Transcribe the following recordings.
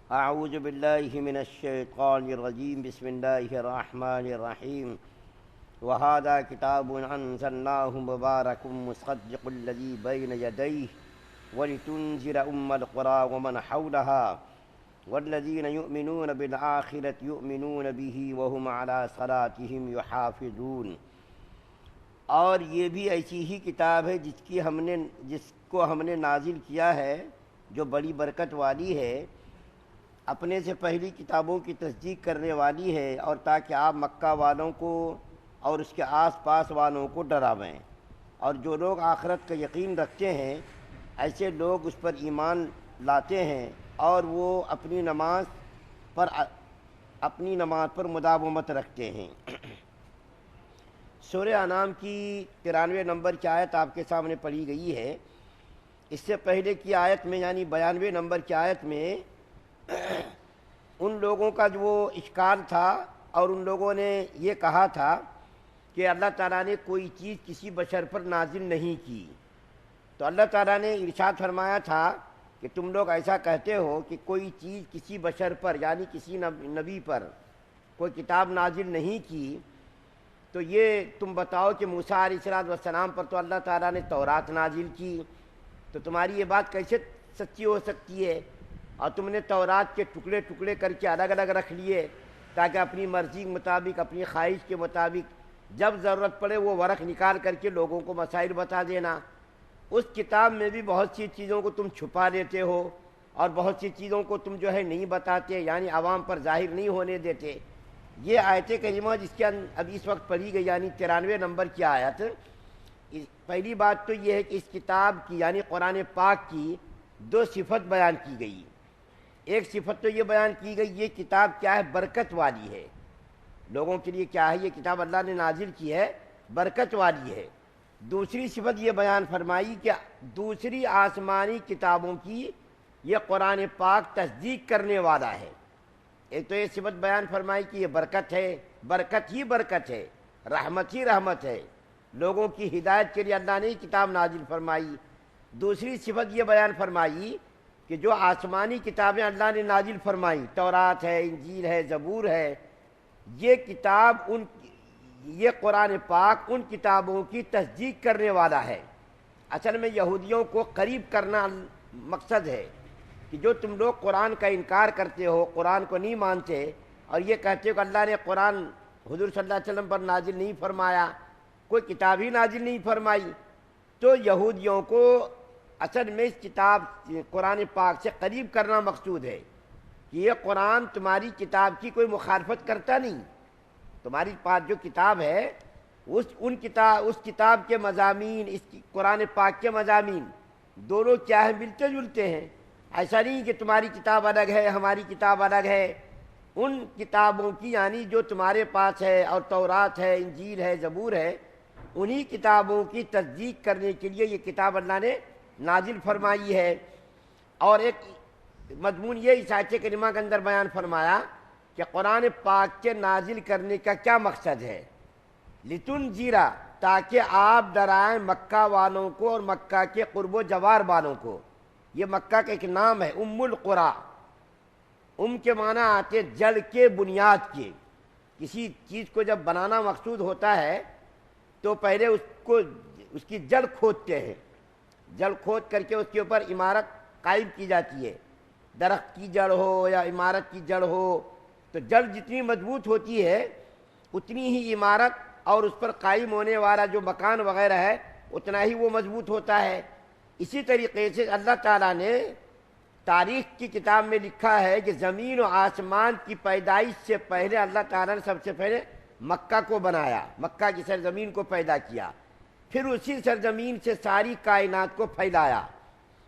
اعوذ باللہ من الشیطان الرجیم بسم اللہ الرحمن الرحیم وہذا کتاب انزلناہ مبارک مصدق الذی بین یدیہ ولتنذر ام القری ومن حولها والذین یؤمنون بالآخرة یؤمنون به وهم علی صلاتهم یحافظون۔ اور یہ بھی ایسی ہی کتاب ہے جس کو ہم نے نازل کیا ہے، جو بڑی برکت والی ہے، اپنے سے پہلی کتابوں کی تصدیق کرنے والی ہے، اور تاکہ آپ مکہ والوں کو اور اس کے آس پاس والوں کو ڈراویں، اور جو لوگ آخرت کا یقین رکھتے ہیں ایسے لوگ اس پر ایمان لاتے ہیں اور وہ اپنی نماز پر مداومت رکھتے ہیں۔ سورہ انعام کی 93 نمبر کی آیت آپ کے سامنے پڑھی گئی ہے۔ اس سے پہلے کی آیت میں یعنی 92 نمبر کی آیت میں ان لوگوں کا جو اشکال تھا، اور ان لوگوں نے یہ کہا تھا کہ اللہ تعالیٰ نے کوئی چیز کسی بشر پر نازل نہیں کی، تو اللہ تعالیٰ نے ارشاد فرمایا تھا کہ تم لوگ ایسا کہتے ہو کہ کوئی چیز کسی بشر پر یعنی کسی نبی پر کوئی کتاب نازل نہیں کی، تو یہ تم بتاؤ کہ موسیٰ علیہ السلام پر تو اللہ تعالیٰ نے تورات نازل کی، تو تمہاری یہ بات کیسے سچی ہو سکتی ہے؟ اور تم نے تورات کے ٹکڑے ٹکڑے کر کے الگ الگ رکھ لیے تاکہ اپنی مرضی کے مطابق، اپنی خواہش کے مطابق جب ضرورت پڑے وہ ورق نکال کر کے لوگوں کو مسائل بتا دینا۔ اس کتاب میں بھی بہت سی چیزوں کو تم چھپا دیتے ہو اور بہت سی چیزوں کو تم نہیں بتاتے، یعنی عوام پر ظاہر نہیں ہونے دیتے۔ یہ آیت کریمہ جس کے اب اس وقت پڑھی گئی یعنی 93 نمبر کی آیت، پہلی بات تو یہ ہے کہ اس کتاب کی یعنی قرآن پاک کی دو صفت بیان کی گئی۔ ایک صفت تو یہ بیان کی گئی یہ کتاب کیا ہے؟ برکت والی ہے، لوگوں کے لیے کیا ہے؟ یہ کتاب اللہ نے نازل کی ہے، برکت والی ہے۔ دوسری صفت یہ بیان فرمائی کہ دوسری آسمانی کتابوں کی یہ قرآن پاک تصدیق کرنے والا ہے۔ ایک تو یہ صفت بیان فرمائی کہ یہ برکت ہے، برکت ہی برکت ہے، رحمت ہی رحمت ہے، لوگوں کی ہدایت کے لیے اللہ نے کتاب نازل فرمائی۔ دوسری صفت یہ بیان فرمائی کہ جو آسمانی کتابیں اللہ نے نازل فرمائیں، تورات ہے، انجیل ہے، زبور ہے، یہ قرآن پاک ان کتابوں کی تصدیق کرنے والا ہے۔ اصل میں یہودیوں کو قریب کرنا مقصد ہے کہ جو تم لوگ قرآن کا انکار کرتے ہو، قرآن کو نہیں مانتے اور یہ کہتے ہو کہ اللہ نے قرآن حضور صلی اللہ علیہ وسلم پر نازل نہیں فرمایا، کوئی کتاب ہی نازل نہیں فرمائی، تو یہودیوں کو اصل میں اس کتاب قرآن پاک سے قریب کرنا مقصود ہے کہ یہ قرآن تمہاری کتاب کی کوئی مخالفت کرتا نہیں، تمہاری پاس جو کتاب ہے اس کتاب کے مضامین، اس قرآن پاک کے مضامین دونوں کیا ہے؟ ملتے جلتے ہیں۔ ایسا نہیں کہ تمہاری کتاب الگ ہے ہماری کتاب الگ ہے۔ ان کتابوں کی یعنی جو تمہارے پاس ہے اور تورات ہے، انجیل ہے، زبور ہے، انہی کتابوں کی تصدیق کرنے کے لیے یہ کتاب اللہ نے نازل فرمائی ہے۔ اور ایک مضمون یہ اس آیت کریمہ کے اندر بیان فرمایا کہ قرآن پاک کے نازل کرنے کا کیا مقصد ہے؟ لتنذرا، تاکہ آپ ڈرائیں مکہ والوں کو اور مکہ کے قرب و جوار والوں کو۔ یہ مکہ کا ایک نام ہے، ام القری۔ ام کے معنی آتے جڑ کے، بنیاد کے۔ کسی چیز کو جب بنانا مقصود ہوتا ہے تو پہلے اس کی جڑ کھودتے ہیں، جڑ کھود کر کے اس کے اوپر عمارت قائم کی جاتی ہے۔ درخت کی جڑ ہو یا عمارت کی جڑ ہو تو جڑ جتنی مضبوط ہوتی ہے اتنی ہی عمارت اور اس پر قائم ہونے والا جو مکان وغیرہ ہے اتنا ہی وہ مضبوط ہوتا ہے۔ اسی طریقے سے اللہ تعالیٰ نے تاریخ کی کتاب میں لکھا ہے کہ زمین و آسمان کی پیدائش سے پہلے اللہ تعالیٰ نے سب سے پہلے مکہ کو بنایا، مکہ کی سرزمین کو پیدا کیا، پھر اسی سرزمین سے ساری کائنات کو پھیلایا۔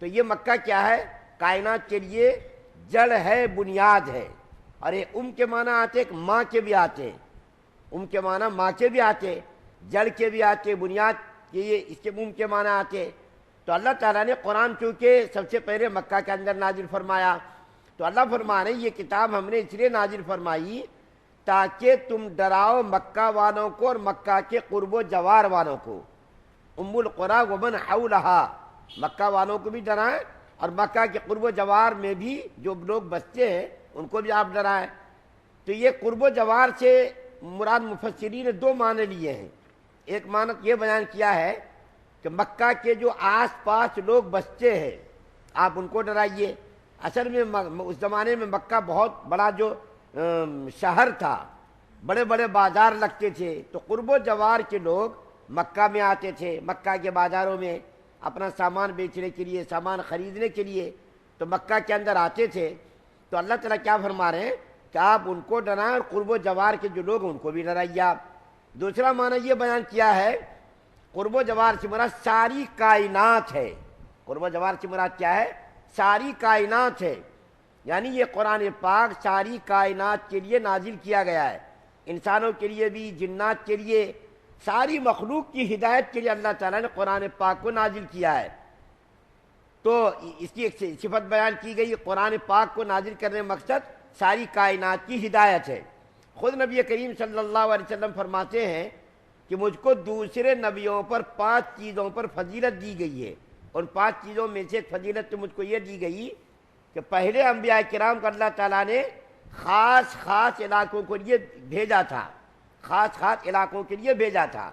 تو یہ مکہ کیا ہے؟ کائنات کے لیے جڑ ہے، بنیاد ہے۔ اور یہ ام کے معنی آتے ہیں، ماں کے بھی آتے ہیں، ام کے معنی ماں کے بھی آتے، جڑ کے بھی آتے، بنیاد کے یہ اس کے ام کے معنی آتے۔ تو اللہ تعالیٰ نے قرآن چونکہ سب سے پہلے مکہ کے اندر نازل فرمایا، تو اللہ فرما رہے ہیں یہ کتاب ہم نے اس لیے نازل فرمائی تاکہ تم ڈراؤ مکہ والوں کو اور مکہ کے قرب و جوار والوں کو، ام القری ومن حولہا، مکہ والوں کو بھی ڈرائیں اور مکہ کے قرب و جوار میں بھی جو لوگ بستے ہیں ان کو بھی آپ ڈرائیں۔ تو یہ قرب و جوار سے مراد مفسرین نے دو معنی لیے ہیں۔ ایک معنی یہ بیان کیا ہے کہ مکہ کے جو آس پاس لوگ بستے ہیں آپ ان کو ڈرائیے۔ اصل میں اس زمانے میں مکہ بہت بڑا جو شہر تھا، بڑے بڑے بازار لگتے تھے، تو قرب و جوار کے لوگ مکہ میں آتے تھے، مکہ کے بازاروں میں اپنا سامان بیچنے کے لیے، سامان خریدنے کے لیے تو مکہ کے اندر آتے تھے۔ تو اللہ تعالیٰ کیا فرما رہے ہیں کہ آپ ان کو ڈرائیں اور قرب و جوار کے جو لوگ ان کو بھی ڈرائیے آپ۔ دوسرا معنی یہ بیان کیا ہے قرب و جوار سے مراد ساری کائنات ہے۔ قرب و جوار سے مراد کیا ہے؟ ساری کائنات ہے، یعنی یہ قرآن پاک ساری کائنات کے لیے نازل کیا گیا ہے، انسانوں کے لیے بھی، جنات کے لیے، ساری مخلوق کی ہدایت کے لیے اللہ تعالیٰ نے قرآن پاک کو نازل کیا ہے۔ تو اس کی ایک صفت بیان کی گئی، قرآن پاک کو نازل کرنے کا مقصد ساری کائنات کی ہدایت ہے۔ خود نبی کریم صلی اللہ علیہ وسلم فرماتے ہیں کہ مجھ کو دوسرے نبیوں پر 5 چیزوں پر فضیلت دی گئی ہے، ان 5 چیزوں میں سے ایک فضیلت تو مجھ کو یہ دی گئی کہ پہلے انبیاء کرام کو اللہ تعالیٰ نے خاص خاص علاقوں کے لیے بھیجا تھا، خاص خاص علاقوں کے لیے بھیجا تھا،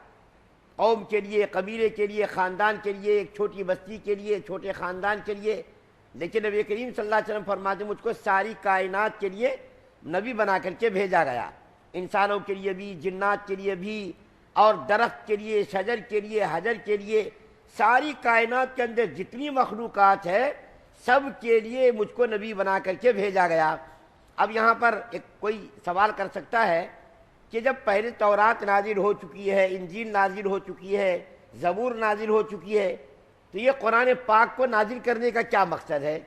قوم کے لیے، قبیلے کے لیے، خاندان کے لیے، ایک چھوٹی بستی کے لیے، چھوٹے خاندان کے لیے۔ لیکن نبی کریم صلی اللہ علیہ وسلم فرماتے ہیں مجھ کو ساری کائنات کے لیے نبی بنا کر کے بھیجا گیا، انسانوں کے لیے بھی، جنات کے لیے بھی، اور درخت کے لیے، شجر کے لیے، حجر کے لیے، ساری کائنات کے اندر جتنی مخلوقات ہے سب کے لیے مجھ کو نبی بنا کر کے بھیجا گیا۔ اب یہاں پر ایک کوئی سوال کر سکتا ہے کہ جب پہلے تورات نازل ہو چکی ہے، انجیل نازل ہو چکی ہے، زبور نازل ہو چکی ہے، تو یہ قرآن پاک کو نازل کرنے کا کیا مقصد ہے؟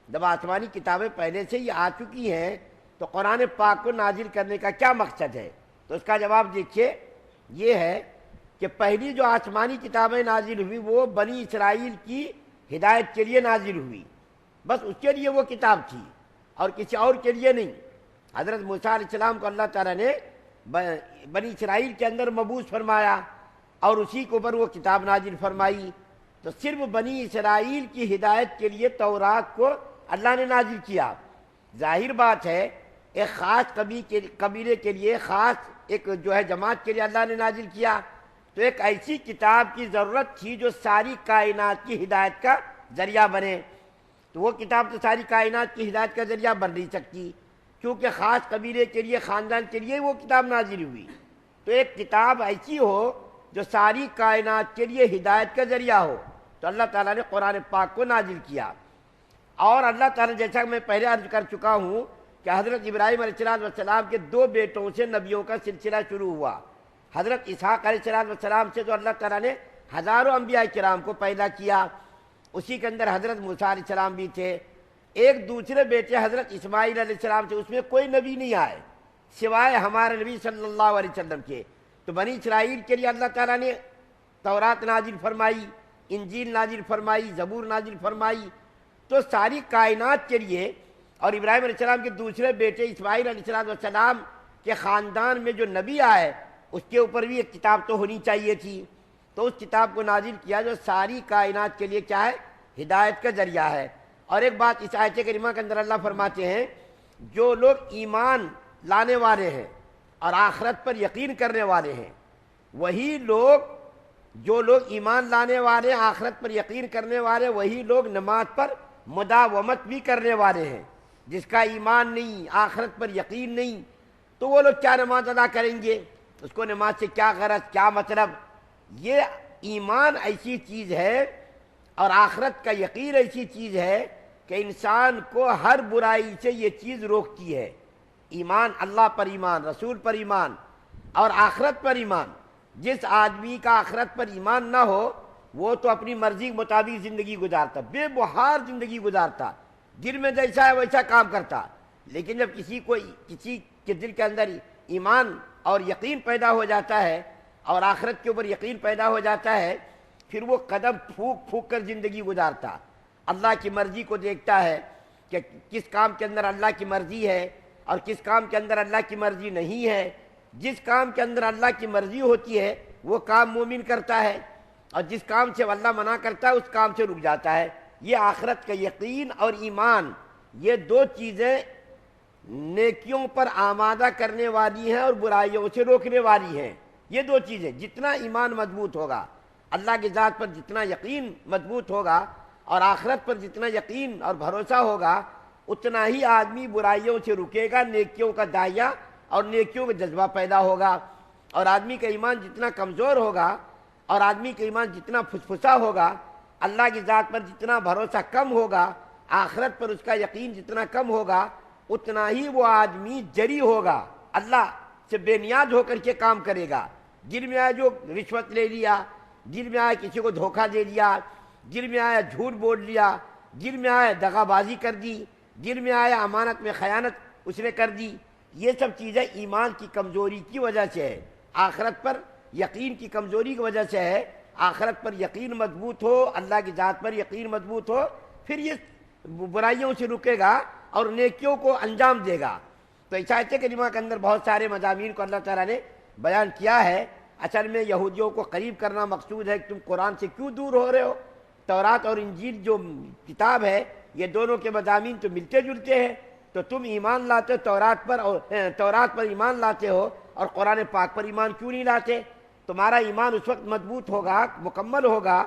جب آسمانی کتابیں پہلے سے ہی آ چکی ہیں تو قرآن پاک کو نازل کرنے کا کیا مقصد ہے؟ تو اس کا جواب دیکھیے، یہ ہے کہ پہلی جو آسمانی کتابیں نازل ہوئی وہ بنی اسرائیل کی ہدایت کے لیے نازل ہوئی، بس اس کے لیے وہ کتاب تھی اور کسی اور کے لیے نہیں۔ حضرت موسیٰ علیہ السلام کو اللہ تعالیٰ نے بنی اسرائیل کے اندر مبعوث فرمایا اور اسی کے اوپر وہ کتاب نازل فرمائی، تو صرف بنی اسرائیل کی ہدایت کے لیے تورات کو اللہ نے نازل کیا۔ ظاہر بات ہے ایک خاص قبیلے کے لیے، خاص ایک جو ہے جماعت کے لیے اللہ نے نازل کیا، تو ایک ایسی کتاب کی ضرورت تھی جو ساری کائنات کی ہدایت کا ذریعہ بنے۔ تو وہ کتاب تو ساری کائنات کی ہدایت کا ذریعہ بن نہیں سکتی، کیونکہ خاص قبیلے کے لیے، خاندان کے لیے وہ کتاب نازل ہوئی۔ تو ایک کتاب ایسی ہو جو ساری کائنات کے لیے ہدایت کا ذریعہ ہو، تو اللہ تعالیٰ نے قرآن پاک کو نازل کیا۔ اور اللہ تعالیٰ، جیسا کہ میں پہلے عرض کر چکا ہوں کہ حضرت ابراہیم علیہ السلام کے 2 بیٹوں سے نبیوں کا سلسلہ شروع ہوا۔ حضرت اسحاق علیہ السلام سے تو اللہ تعالیٰ نے ہزاروں انبیاء کرام کو پیدا کیا، اسی کے اندر حضرت موسیٰ علیہ السلام بھی تھے۔ ایک دوسرے بیٹے حضرت اسماعیل علیہ السلام سے، اس میں کوئی نبی نہیں آئے سوائے ہمارے نبی صلی اللہ علیہ وسلم کے۔ تو بنی اسرائیل کے لیے اللہ تعالیٰ نے تورات نازل فرمائی، انجیل نازل فرمائی، زبور نازل فرمائی، تو ساری کائنات کے لیے۔ اور ابراہیم علیہ السلام کے دوسرے بیٹے اسماعیل علیہ السلام کے خاندان میں جو نبی آئے اس کے اوپر بھی ایک کتاب تو ہونی چاہیے تھی، تو اس کتاب کو نازل کیا جو ساری کائنات کے لیے کیا ہے؟ ہدایت کا ذریعہ ہے۔ اور ایک بات اس آیت کریمہ کے اندر اللہ فرماتے ہیں جو لوگ ایمان لانے والے ہیں اور آخرت پر یقین کرنے والے ہیں، وہی لوگ، جو لوگ ایمان لانے والے، آخرت پر یقین کرنے والے، وہی لوگ نماز پر مداومت بھی کرنے والے ہیں۔ جس کا ایمان نہیں، آخرت پر یقین نہیں، تو وہ لوگ کیا نماز ادا کریں گے؟ اس کو نماز سے کیا غرض، کیا مطلب؟ یہ ایمان ایسی چیز ہے اور آخرت کا یقین ایسی چیز ہے کہ انسان کو ہر برائی سے یہ چیز روکتی ہے۔ ایمان، اللہ پر ایمان، رسول پر ایمان اور آخرت پر ایمان۔ جس آدمی کا آخرت پر ایمان نہ ہو وہ تو اپنی مرضی کے مطابق زندگی گزارتا، بے بہار زندگی گزارتا، دل میں جیسا ہے ویسا کام کرتا۔ لیکن جب کسی کے دل کے اندر ایمان اور یقین پیدا ہو جاتا ہے اور آخرت کے اوپر یقین پیدا ہو جاتا ہے، پھر وہ قدم پھونک پھونک کر زندگی گزارتا، اللہ کی مرضی کو دیکھتا ہے کہ کس کام کے اندر اللہ کی مرضی ہے اور کس کام کے اندر اللہ کی مرضی نہیں ہے۔ جس کام کے اندر اللہ کی مرضی ہوتی ہے وہ کام مومن کرتا ہے، اور جس کام سے اللہ منع کرتا ہے اس کام سے رک جاتا ہے۔ یہ آخرت کا یقین اور ایمان، یہ دو چیزیں نیکیوں پر آمادہ کرنے والی ہیں اور برائیوں سے روکنے والی ہیں۔ یہ دو چیزیں، جتنا ایمان مضبوط ہوگا، اللہ کی ذات پر جتنا یقین مضبوط ہوگا اور آخرت پر جتنا یقین اور بھروسہ ہوگا، اتنا ہی آدمی برائیوں سے رکے گا، نیکیوں کا داعیہ اور نیکیوں کا جذبہ پیدا ہوگا۔ اور آدمی کا ایمان جتنا کمزور ہوگا اور آدمی کا ایمان جتنا پھسپھسا ہوگا، اللہ کی ذات پر جتنا بھروسہ کم ہوگا، آخرت پر اس کا یقین جتنا کم ہوگا، اتنا ہی وہ آدمی جری ہوگا، اللہ سے بے نیاز ہو کر کے کام کرے گا۔ دل میں آیا جو رشوت لے لیا، دل میں آیا کسی کو دھوکہ دے دیا، دل میں آیا جھوٹ بول لیا، دل میں آیا دغا بازی کر دی، دل میں آیا امانت میں خیانت اس نے کر دی، یہ سب چیزیں ایمان کی کمزوری کی وجہ سے ہے، آخرت پر یقین کی کمزوری کی وجہ سے ہے۔ آخرت پر یقین مضبوط ہو، اللہ کی ذات پر یقین مضبوط ہو، پھر یہ برائیوں سے رکے گا اور نیکیوں کو انجام دے گا۔ تو اس آیت کریمہ کے اندر بہت سارے مضامین کو اللہ تعالیٰ نے بیان کیا ہے۔ اصل میں یہودیوں کو قریب کرنا مقصود ہے کہ تم قرآن سے کیوں دور ہو رہے ہو؟ تورات اور انجیل جو کتاب ہے، یہ دونوں کے مضامین تو ملتے جلتے ہیں، تو تم ایمان لاتے ہو تورات پر ایمان لاتے ہو اور قرآن پاک پر ایمان کیوں نہیں لاتے؟ تمہارا ایمان اس وقت مضبوط ہوگا، مکمل ہوگا،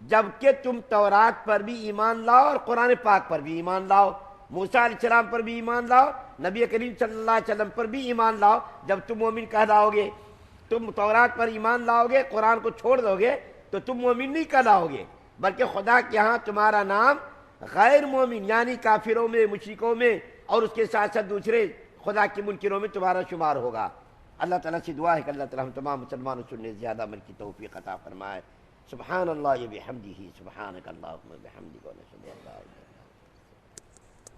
جبکہ تم تورات پر بھی ایمان لاؤ اور قرآن پاک پر بھی ایمان لاؤ، موسیٰ علیہ السلام پر بھی ایمان لاؤ، نبی کریم صلی اللہ علیہ وسلم پر بھی ایمان لاؤ۔ جب تم مومن کہلاؤ گے، تم تورات پر ایمان لاؤ گے، قرآن کو چھوڑ دو گے تو تم مومن نہیں کہلاؤ گے، بلکہ خدا کے ہاں تمہارا نام غیر مومن یعنی کافروں میں، مشرکوں میں اور اس کے ساتھ ساتھ دوسرے خدا کے منکروں میں تمہارا شمار ہوگا۔ اللہ تعالیٰ سے دعا ہے کہ اللہ تعالیٰ ہم تمام مسلمانوں سننے زیادہ عمل کی توفیق عطا فرمائے۔ سبحان اللہ بحمدہ، سبحانک اللہم وبحمدک، ونشہد ان لا الہ الا انت